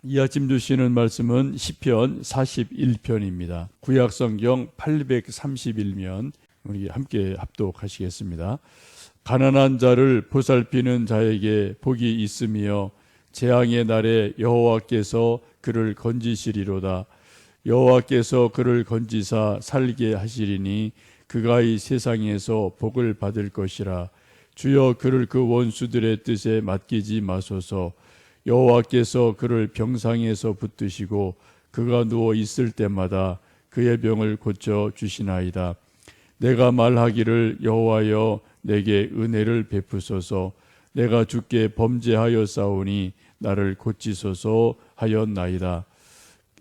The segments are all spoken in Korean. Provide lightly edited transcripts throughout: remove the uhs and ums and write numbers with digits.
이 아침 주시는 말씀은 시편 41편입니다. 구약성경 831면 우리 함께 합독하시겠습니다. 가난한 자를 보살피는 자에게 복이 있으며 재앙의 날에 여호와께서 그를 건지시리로다. 여호와께서 그를 건지사 살게 하시리니 그가 이 세상에서 복을 받을 것이라. 주여 그를 그 원수들의 뜻에 맡기지 마소서. 여호와께서 그를 병상에서 붙드시고 그가 누워 있을 때마다 그의 병을 고쳐 주시나이다. 내가 말하기를 여호와여 내게 은혜를 베푸소서. 내가 주께 범죄하여 싸우니 나를 고치소서 하였나이다.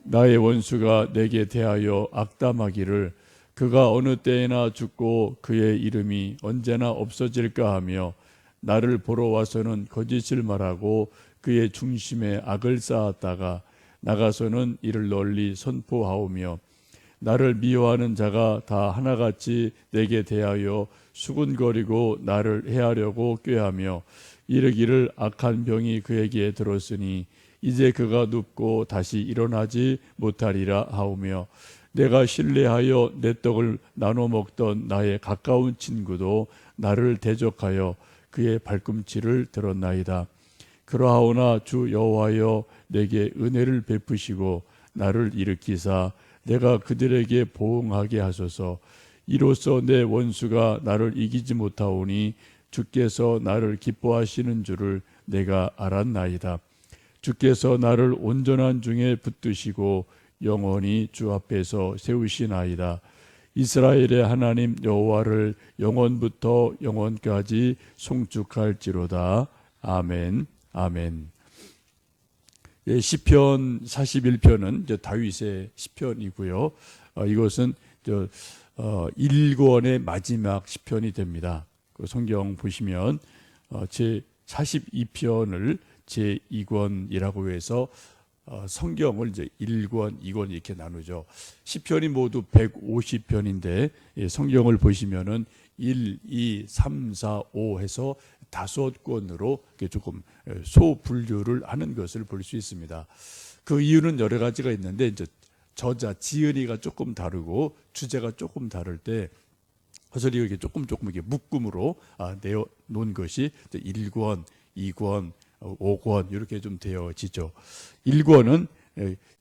나의 원수가 내게 대하여 악담하기를 그가 어느 때에나 죽고 그의 이름이 언제나 없어질까 하며 나를 보러 와서는 거짓을 말하고 그의 중심에 악을 쌓았다가 나가서는 이를 널리 선포하오며 나를 미워하는 자가 다 하나같이 내게 대하여 수군거리고 나를 해하려고 꾀하며 이르기를 악한 병이 그에게 들었으니 이제 그가 눕고 다시 일어나지 못하리라 하오며 내가 신뢰하여 내 떡을 나눠 먹던 나의 가까운 친구도 나를 대적하여 그의 발꿈치를 들었나이다. 그러하오나 주 여호와여 내게 은혜를 베푸시고 나를 일으키사 내가 그들에게 보응하게 하소서. 이로써 내 원수가 나를 이기지 못하오니 주께서 나를 기뻐하시는 줄을 내가 알았나이다. 주께서 나를 온전한 중에 붙드시고 영원히 주 앞에서 세우시나이다. 이스라엘의 하나님 여호와를 영원부터 영원까지 송축할지로다. 아멘. 아멘. 예, 시편 41편은 다윗의 시편이고요. 이것은 1권의 마지막 시편이 됩니다. 그 성경 보시면 제 42편을 제 2권이라고 해서 성경을 이제 1권, 2권 이렇게 나누죠. 시편이 모두 150편인데 성경을 보시면은 1, 2, 3, 4, 5 해서 5권으로 조금 소분류를 하는 것을 볼 수 있습니다. 그 이유는 여러 가지가 있는데 이제 저자 지은이가 조금 다르고 주제가 조금 다를 때 허설이 이렇게 조금 이렇게 묶음으로 내어 놓은 것이 1권, 2권, 5권 이렇게 좀 되어지죠. 1권은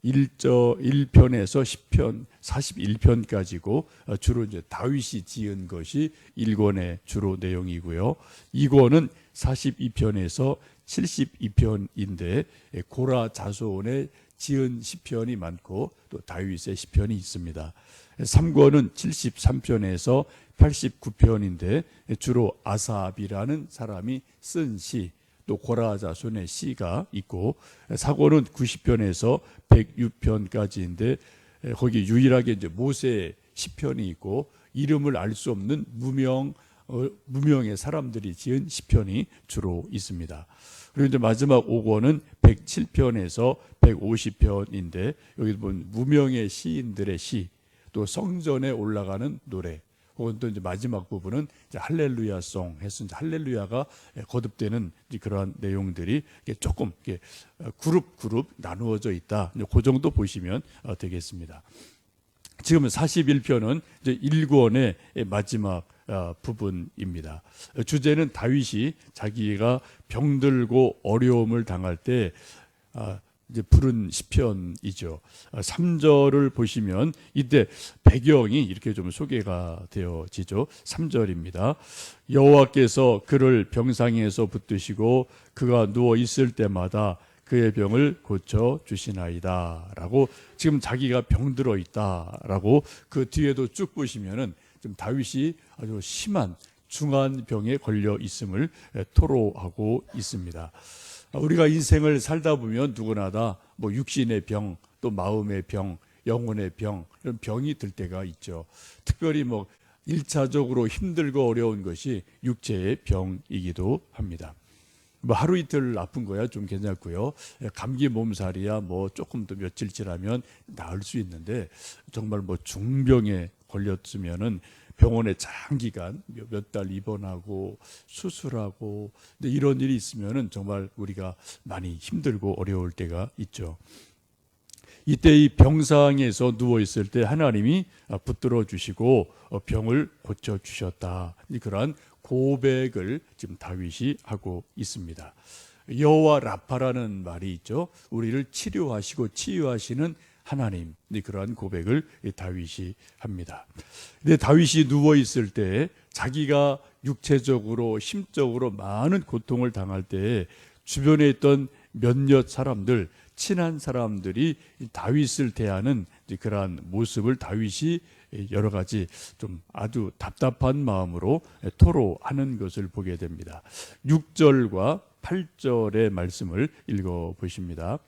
1편에서 10편, 41편까지고 주로 이제 다윗이 지은 것이 1권의 주로 내용이고요. 2권은 42편에서 72편인데 고라 자손의 지은 시편이 많고 또 다윗의 시편이 있습니다. 3권은 73편에서 89편인데 주로 아삽이라는 사람이 쓴 시, 또 고라 자손의 시가 있고 4권은 90편에서 106편까지인데 거기 유일하게 이제 모세의 시편이 있고 이름을 알 수 없는 무명의 사람들이 지은 시편이 주로 있습니다. 그리고 이제 마지막 5권은 107편에서 150편인데 여기 보면 무명의 시인들의 시, 또 성전에 올라가는 노래, 혹은 또 이제 마지막 부분은 이제 할렐루야송 해서 이제 할렐루야가 거듭되는 그러한 내용들이 조금 그룹 나누어져 있다. 그 정도 보시면 되겠습니다. 지금 41편은 이제 1권의 마지막 부분입니다. 주제는 다윗이 자기가 병들고 어려움을 당할 때 이제 부른 시편이죠. 3절을 보시면 이때 배경이 이렇게 좀 소개가 되어지죠. 3절입니다. 여호와께서 그를 병상에서 붙드시고 그가 누워 있을 때마다 그의 병을 고쳐 주시나이다 라고 지금 자기가 병들어 있다 라고 그 뒤에도 쭉 보시면은 좀 다윗이 아주 심한 중한 병에 걸려 있음을 토로하고 있습니다. 우리가 인생을 살다 보면 누구나 다 뭐 육신의 병, 또 마음의 병, 영혼의 병, 이런 병이 들 때가 있죠. 특별히 뭐 1차적으로 힘들고 어려운 것이 육체의 병이기도 합니다. 뭐 하루 이틀 아픈 거야 좀 괜찮고요. 감기 몸살이야 뭐 조금 더 며칠 지나면 나을 수 있는데 정말 뭐 중병에 걸렸으면은 병원에 장기간 몇 달 입원하고 수술하고 이런 일이 있으면은 정말 우리가 많이 힘들고 어려울 때가 있죠. 이때 이 병상에서 누워 있을 때 하나님이 붙들어 주시고 병을 고쳐 주셨다. 그러한 고백을 지금 다윗이 하고 있습니다. 여호와 라파라는 말이 있죠. 우리를 치료하시고 치유하시는 하나님. 그러한 고백을 다윗이 합니다. 근데 다윗이 누워 있을 때 자기가 육체적으로 심적으로 많은 고통을 당할 때 주변에 있던 몇몇 사람들, 친한 사람들이 다윗을 대하는 그러한 모습을 다윗이 여러 가지 좀 아주 답답한 마음으로 토로하는 것을 보게 됩니다. 6절과 8절의 말씀을 읽어 보십니다.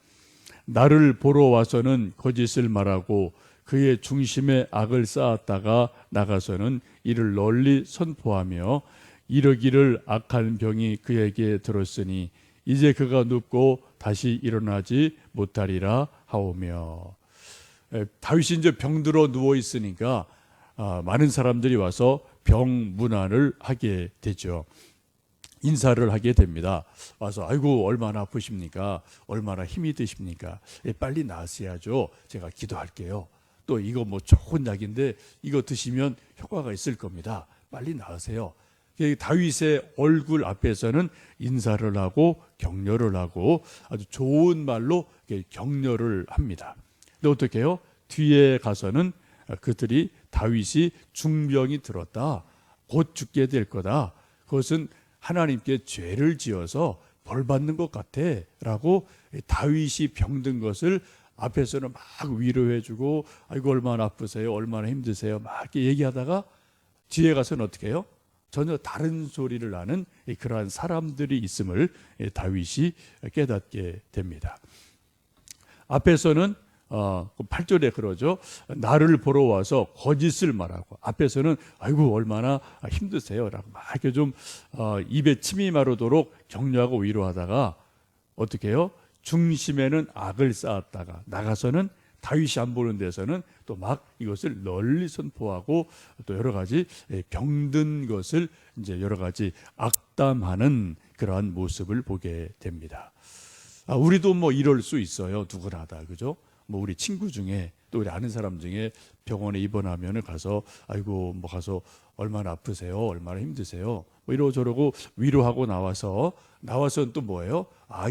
나를 보러 와서는 거짓을 말하고 그의 중심에 악을 쌓았다가 나가서는 이를 널리 선포하며 이르기를 악한 병이 그에게 들었으니 이제 그가 눕고 다시 일어나지 못하리라 하오며. 다윗이 이제 병들어 누워 있으니까 많은 사람들이 와서 병 문안을 하게 되죠. 인사를 하게 됩니다. 와서 아이고 얼마나 아프십니까? 얼마나 힘이 드십니까? 빨리 나으셔야죠. 제가 기도할게요. 또 이거 뭐 좋은 약인데 이거 드시면 효과가 있을 겁니다. 빨리 나으세요. 다윗의 얼굴 앞에서는 인사를 하고 격려를 하고 아주 좋은 말로 격려를 합니다. 근데 어떻게 해요? 뒤에 가서는 그들이 다윗이 중병이 들었다. 곧 죽게 될 거다. 그것은 하나님께 죄를 지어서 벌 받는 것 같아 라고 다윗이 병든 것을 앞에서는 막 위로해주고 아이고 얼마나 아프세요? 얼마나 힘드세요? 막 이렇게 얘기하다가 뒤에 가서는 어떻게 해요? 전혀 다른 소리를 하는 그러한 사람들이 있음을 다윗이 깨닫게 됩니다. 앞에서는 8절에 그러죠. 나를 보러 와서 거짓을 말하고 앞에서는 아이고 얼마나 힘드세요 라고 막 이렇게 좀 입에 침이 마르도록 격려하고 위로하다가 어떻게 해요? 중심에는 악을 쌓았다가 나가서는 다윗이 안 보는 데서는 또 막 이것을 널리 선포하고 또 여러 가지 병든 것을 이제 여러 가지 악담하는 그러한 모습을 보게 됩니다. 우리도 뭐 이럴 수 있어요. 누구나 다 그죠? 뭐 우리 친구 중에 또 우리 아는 사람 중에 병원에 입원하면은 가서 아이고 뭐 가서 얼마나 아프세요? 얼마나 힘드세요? 뭐 이러저러고 위로하고 나와서는 또 뭐예요?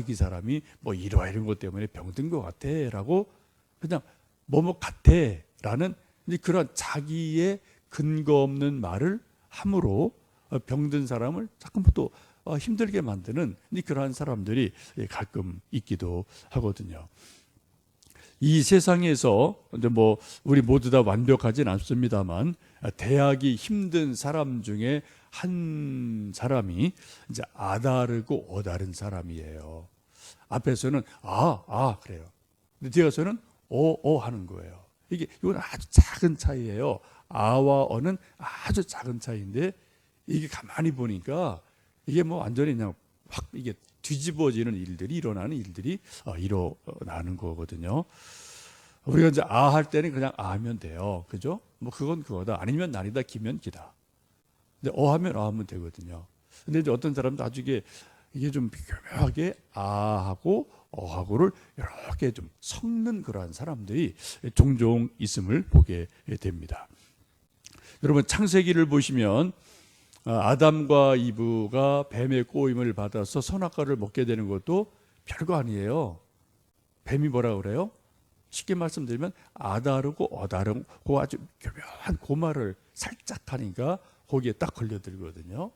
이 사람이 뭐 이런 것 때문에 병든 것 같아라고 그냥 뭐뭐 같아라는 그런 자기의 근거 없는 말을 함으로 병든 사람을 자꾸 또 힘들게 만드는 그러한 사람들이 가끔 있기도 하거든요. 이 세상에서 이제 뭐 우리 모두 다 완벽하진 않습니다만 대하기 힘든 사람 중에 한 사람이 이제 아다르고 어다른 사람이에요. 앞에서는 그래요. 근데 뒤에서는 하는 거예요. 이건 아주 작은 차이예요. 아와 어는 아주 작은 차이인데 이게 가만히 보니까 이게 뭐 완전히 그냥 확 이게 뒤집어지는 일들이 일어나는 일들이 일어나는 거거든요. 우리가 이제 할 때는 그냥 하면 돼요. 그죠? 뭐 그건 그거다. 아니면 난이다. 기면 기다. 근데 하면 하면 되거든요. 근데 이제 어떤 사람도 아주 이게 좀 교묘하게 하고 하고를 이렇게 좀 섞는 그러한 사람들이 종종 있음을 보게 됩니다. 여러분 창세기를 보시면 아담과 이브가 뱀의 꼬임을 받아서 선악과를 먹게 되는 것도 별거 아니에요. 뱀이 뭐라 그래요? 쉽게 말씀드리면 아다르고 어다르고 아주 교묘한 고말을 살짝 하니까 거기에 딱 걸려들거든요.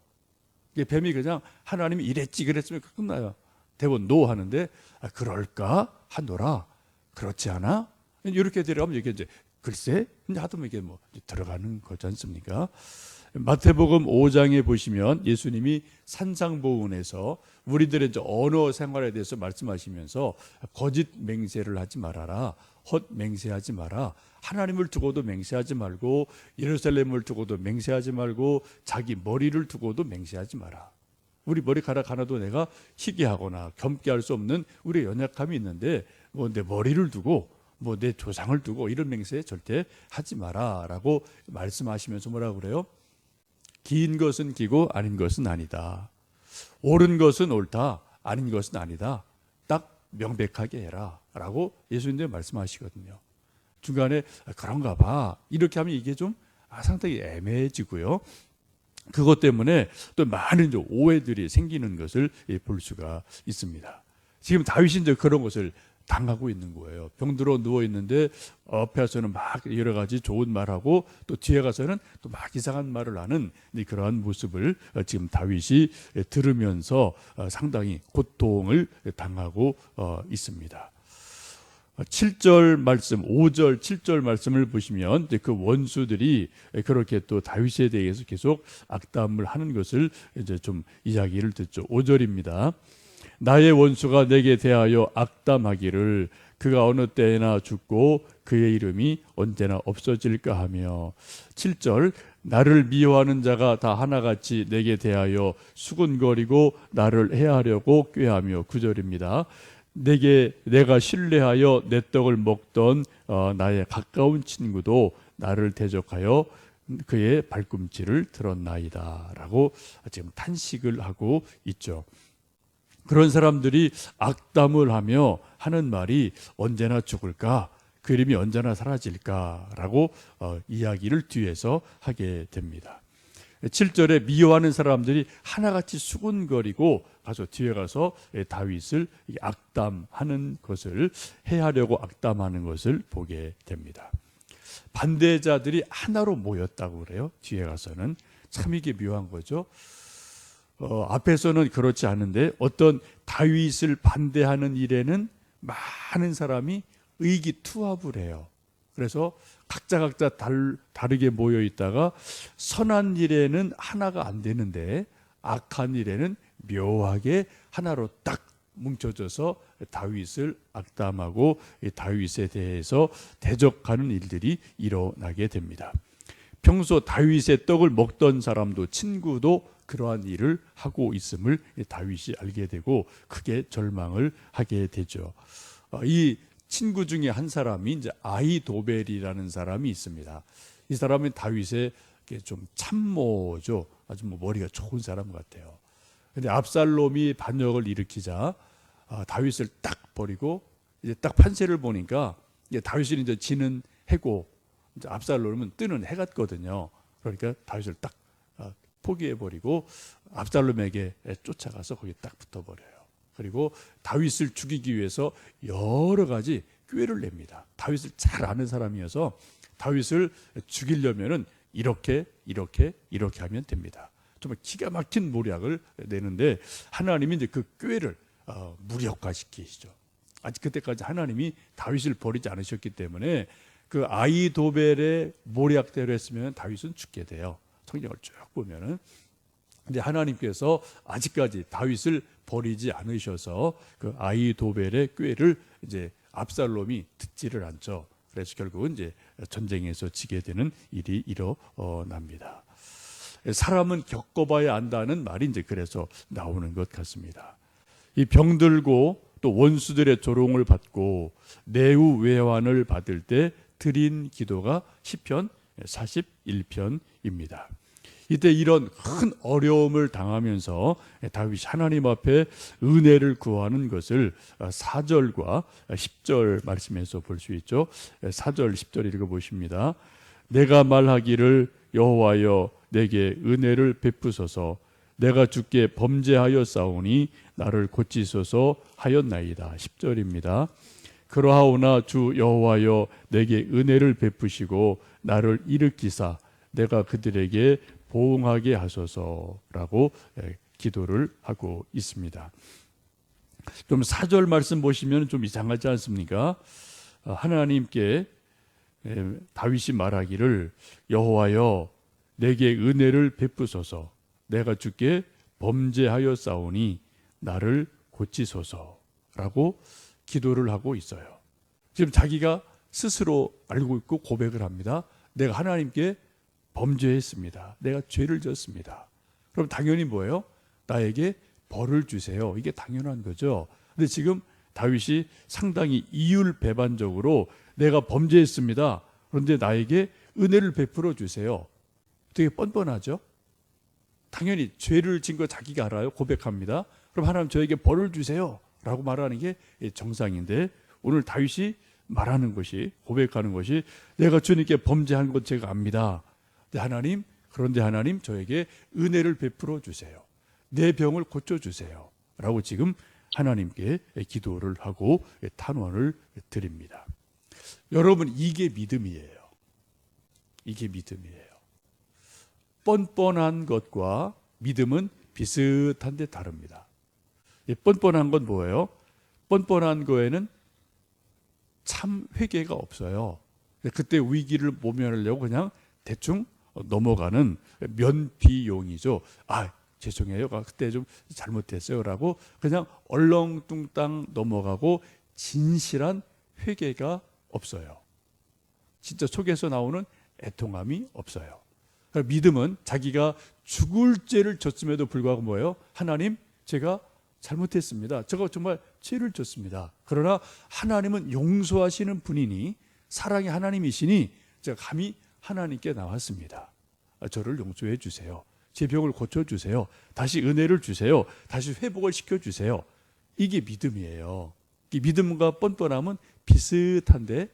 뱀이 그냥 하나님이 이랬지 그랬으면 끝나요. 대부분 노 하는데 그럴까 하노라. 그렇지 않아? 이렇게 들어가면 이게 이제 글쎄 하여튼 이게 뭐 들어가는 거지 않습니까? 마태복음 5장에 보시면 예수님이 산상보훈에서 우리들의 언어 생활에 대해서 말씀하시면서 거짓 맹세를 하지 말아라. 헛 맹세하지 마라. 하나님을 두고도 맹세하지 말고 예루살렘을 두고도 맹세하지 말고 자기 머리를 두고도 맹세하지 마라. 우리 머리카락 하나도 내가 희게 하거나 겸게 할 수 없는 우리의 연약함이 있는데 내 머리를 두고 뭐 내 조상을 두고 이런 맹세 절대 하지 마라라고 말씀하시면서 뭐라 그래요? 긴 것은 기고 아닌 것은 아니다. 옳은 것은 옳다, 아닌 것은 아니다. 딱 명백하게 해라라고 예수님도 말씀하시거든요. 중간에 그런가 봐 이렇게 하면 이게 좀 상당히 애매해지고요. 그것 때문에 또 많은 오해들이 생기는 것을 볼 수가 있습니다. 지금 다윗이 이제 그런 것을 당하고 있는 거예요. 병들어 누워 있는데 앞에서는 막 여러 가지 좋은 말하고 또 뒤에 가서는 또 막 이상한 말을 하는 그러한 모습을 지금 다윗이 들으면서 상당히 고통을 당하고 있습니다. 7절 말씀, 5절, 7절 말씀을 보시면 그 원수들이 그렇게 또 다윗에 대해서 계속 악담을 하는 것을 이제 좀 이야기를 듣죠. 5절입니다. 나의 원수가 내게 대하여 악담하기를 그가 어느 때나 죽고 그의 이름이 언제나 없어질까 하며 7절 나를 미워하는 자가 다 하나같이 내게 대하여 수군거리고 나를 해하려고 꾀하며 9절입니다. 내가 신뢰하여 내 떡을 먹던 나의 가까운 친구도 나를 대적하여 그의 발꿈치를 들었나이다 라고 지금 탄식을 하고 있죠. 그런 사람들이 악담을 하며 하는 말이 언제나 죽을까? 그 이름이 언제나 사라질까라고 이야기를 뒤에서 하게 됩니다. 7절에 미워하는 사람들이 하나같이 수군거리고 가서 뒤에 가서 다윗을 악담하는 것을 해하려고 악담하는 것을 보게 됩니다. 반대자들이 하나로 모였다고 그래요. 뒤에 가서는 참 이게 묘한 거죠. 앞에서는 그렇지 않은데 어떤 다윗을 반대하는 일에는 많은 사람이 의기투합을 해요. 그래서 각자 다르게 모여 있다가 선한 일에는 하나가 안 되는데 악한 일에는 묘하게 하나로 딱 뭉쳐져서 다윗을 악담하고 다윗에 대해서 대적하는 일들이 일어나게 됩니다. 평소 다윗의 떡을 먹던 사람도 친구도 그러한 일을 하고 있음을 다윗이 알게 되고 크게 절망을 하게 되죠. 이 친구 중에 한 사람이 이제 아히도벨이라는 사람이 있습니다. 이 사람은 다윗의 좀 참모죠. 아주 머리가 좋은 사람 같아요. 근데 압살롬이 반역을 일으키자 다윗을 딱 버리고 이제 딱 판세를 보니까 이제 다윗이 이제 지는 해고 이제 압살롬은 뜨는 해 같거든요. 그러니까 다윗을 딱 포기해버리고 압살롬에게 쫓아가서 거기 딱 붙어버려요. 그리고 다윗을 죽이기 위해서 여러 가지 꾀를 냅니다. 다윗을 잘 아는 사람이어서 다윗을 죽이려면은 이렇게 하면 됩니다. 정말 기가 막힌 모략을 내는데 하나님이 이제 그 꾀를 무력화시키시죠. 아직 그때까지 하나님이 다윗을 버리지 않으셨기 때문에 그 아히도벨의 모략대로 했으면 다윗은 죽게 돼요. 성경을 쭉 보면은. 근데 하나님께서 아직까지 다윗을 버리지 않으셔서 그 아히도벨의 꾀를 이제 압살롬이 듣지를 않죠. 그래서 결국은 이제 전쟁에서 지게 되는 일이 일어납니다. 사람은 겪어봐야 안다는 말이 이제 그래서 나오는 것 같습니다. 이 병들고 또 원수들의 조롱을 받고 내후 외환을 받을 때 드린 기도가 시편 41편입니다. 이때 이런 큰 어려움을 당하면서 다윗이 하나님 앞에 은혜를 구하는 것을 4절과 10절 말씀에서 볼 수 있죠. 4절 10절 읽어보십니다. 내가 말하기를 여호와여 내게 은혜를 베푸소서 내가 주께 범죄하여 싸우니 나를 고치소서 하였나이다. 10절입니다. 그러하오나 주 여호와여 내게 은혜를 베푸시고 나를 일으키사 내가 그들에게 보응하게 하소서라고 기도를 하고 있습니다. 좀 4절 말씀 보시면 좀 이상하지 않습니까? 하나님께 다윗이 말하기를 여호와여 내게 은혜를 베푸소서 내가 주께 범죄하여 싸우니 나를 고치소서라고 기도를 하고 있어요. 지금 자기가 스스로 알고 있고 고백을 합니다. 내가 하나님께 범죄했습니다. 내가 죄를 졌습니다. 그럼 당연히 뭐예요? 나에게 벌을 주세요. 이게 당연한 거죠. 근데 지금 다윗이 상당히 이율배반적으로 내가 범죄했습니다. 그런데 나에게 은혜를 베풀어 주세요. 되게 뻔뻔하죠. 당연히 죄를 진 거 자기가 알아요. 고백합니다. 그럼 하나님 저에게 벌을 주세요 라고 말하는 게 정상인데, 오늘 다윗이 말하는 것이, 고백하는 것이, 내가 주님께 범죄한 것 제가 압니다. 그런데 하나님 저에게 은혜를 베풀어 주세요. 내 병을 고쳐주세요 라고 지금 하나님께 기도를 하고 탄원을 드립니다. 여러분, 이게 믿음이에요. 이게 믿음이에요. 뻔뻔한 것과 믿음은 비슷한데 다릅니다. 뻔뻔한 건 뭐예요? 뻔뻔한 거에는 참 회개가 없어요. 그때 위기를 모면하려고 그냥 대충 넘어가는 면피용이죠. 죄송해요, 그때 좀 잘못했어요 라고 그냥 얼렁뚱땅 넘어가고 진실한 회개가 없어요. 진짜 속에서 나오는 애통함이 없어요. 믿음은 자기가 죽을 죄를 졌음에도 불구하고 뭐예요? 하나님, 제가 잘못했습니다. 제가 정말 죄를 졌습니다. 그러나 하나님은 용서하시는 분이니, 사랑의 하나님이시니 제가 감히 하나님께 나왔습니다. 저를 용서해 주세요. 제 병을 고쳐주세요. 다시 은혜를 주세요. 다시 회복을 시켜주세요. 이게 믿음이에요. 이 믿음과 뻔뻔함은 비슷한데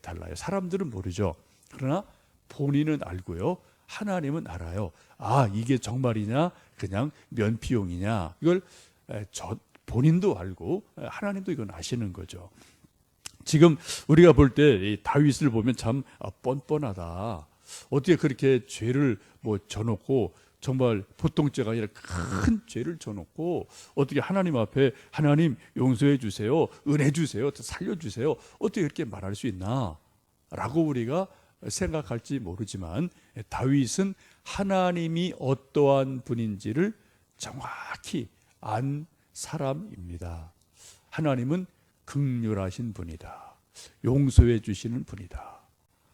달라요. 사람들은 모르죠. 그러나 본인은 알고요. 하나님은 알아요. 이게 정말이냐 그냥 면피용이냐, 이걸 본인도 알고 하나님도 이건 아시는 거죠. 지금 우리가 볼 때 다윗을 보면 참 뻔뻔하다. 어떻게 그렇게 죄를 져놓고, 정말 보통 죄가 아니라 큰 죄를 져놓고 어떻게 하나님 앞에 하나님 용서해 주세요, 은혜 주세요, 살려주세요, 어떻게 그렇게 말할 수 있나 라고 우리가 생각할지 모르지만, 다윗은 하나님이 어떠한 분인지를 정확히 안 사람입니다. 하나님은 긍휼하신 분이다. 용서해 주시는 분이다.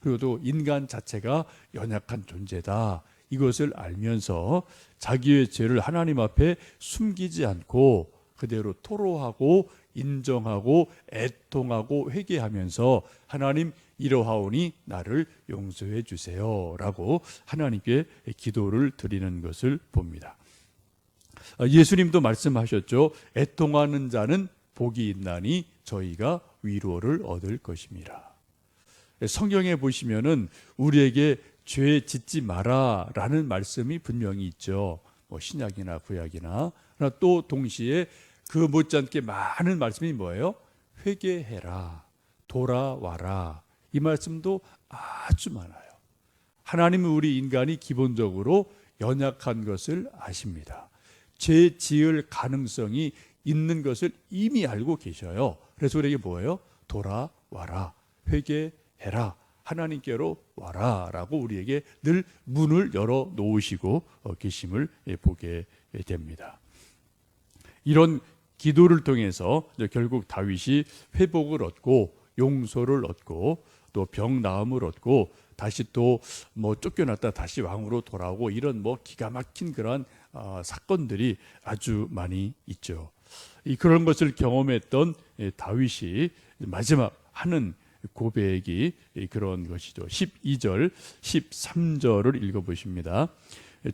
그리고 또 인간 자체가 연약한 존재다. 이것을 알면서 자기의 죄를 하나님 앞에 숨기지 않고 그대로 토로하고 인정하고 애통하고 회개하면서, 하나님 이러하오니 나를 용서해 주세요 라고 하나님께 기도를 드리는 것을 봅니다. 예수님도 말씀하셨죠. 애통하는 자는 복이 있나니 저희가 위로를 얻을 것입니다. 성경에 보시면은 우리에게 죄 짓지 마라 라는 말씀이 분명히 있죠. 신약이나 구약이나. 그러나 또 동시에 그 못지않게 많은 말씀이 뭐예요? 회개해라, 돌아와라. 이 말씀도 아주 많아요. 하나님은 우리 인간이 기본적으로 연약한 것을 아십니다. 죄 지을 가능성이 있는 것을 이미 알고 계셔요. 그래서 우리에게 뭐예요? 돌아와라, 회개해라, 하나님께로 와라 라고 우리에게 늘 문을 열어 놓으시고 계심을 보게 됩니다. 이런 기도를 통해서 결국 다윗이 회복을 얻고 용서를 얻고 또 병 나음을 얻고 다시 또 쫓겨났다 다시 왕으로 돌아오고, 이런 기가 막힌 그런 사건들이 아주 많이 있죠. 그런 것을 경험했던 다윗이 마지막 하는 고백이 그런 것이죠. 12절, 13절을 읽어보십니다.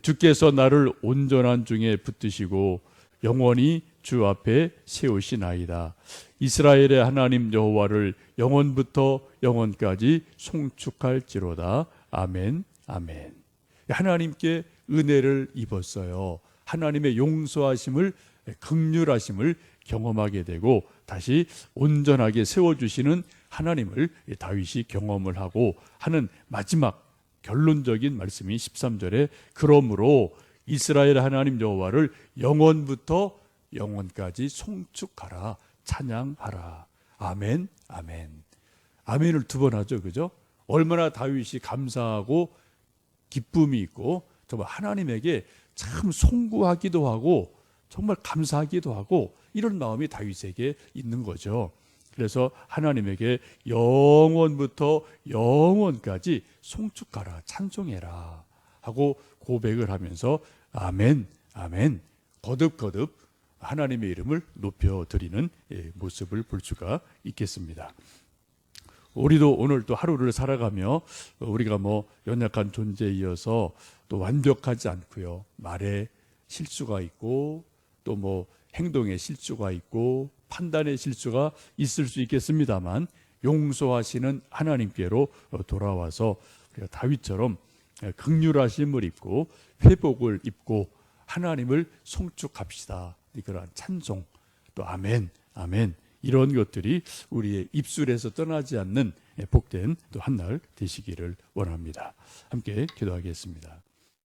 주께서 나를 온전한 중에 붙드시고 영원히 주 앞에 세우시나이다. 이스라엘의 하나님 여호와를 영원부터 영원까지 송축할지로다. 아멘, 아멘. 하나님께 은혜를 입었어요. 하나님의 용서하심을, 긍휼하심을 경험하게 되고 다시 온전하게 세워주시는 하나님을 다윗이 경험을 하고 하는 마지막 결론적인 말씀이 13절에 그러므로 이스라엘 하나님 여호와를 영원부터 영원까지 송축하라, 찬양하라. 아멘, 아멘. 아멘을 두 번 하죠, 그죠? 얼마나 다윗이 감사하고 기쁨이 있고 정말 하나님에게 참 송구하기도 하고 정말 감사하기도 하고 이런 마음이 다윗에게 있는 거죠. 그래서 하나님에게 영원부터 영원까지 송축하라, 찬송해라 하고 고백을 하면서 아멘, 아멘, 거듭거듭 하나님의 이름을 높여드리는 모습을 볼 수가 있겠습니다. 우리도 오늘 또 하루를 살아가며 우리가 뭐 연약한 존재이어서 또 완벽하지 않고요. 말에 실수가 있고 또 뭐 행동에 실수가 있고 판단의 실수가 있을 수 있겠습니다만 용서하시는 하나님께로 돌아와서 우리가 다윗처럼 긍휼하심을 입고 회복을 입고 하나님을 송축합시다. 그러한 찬송 또 아멘 아멘 이런 것들이 우리의 입술에서 떠나지 않는 복된 또 한 날 되시기를 원합니다. 함께 기도하겠습니다.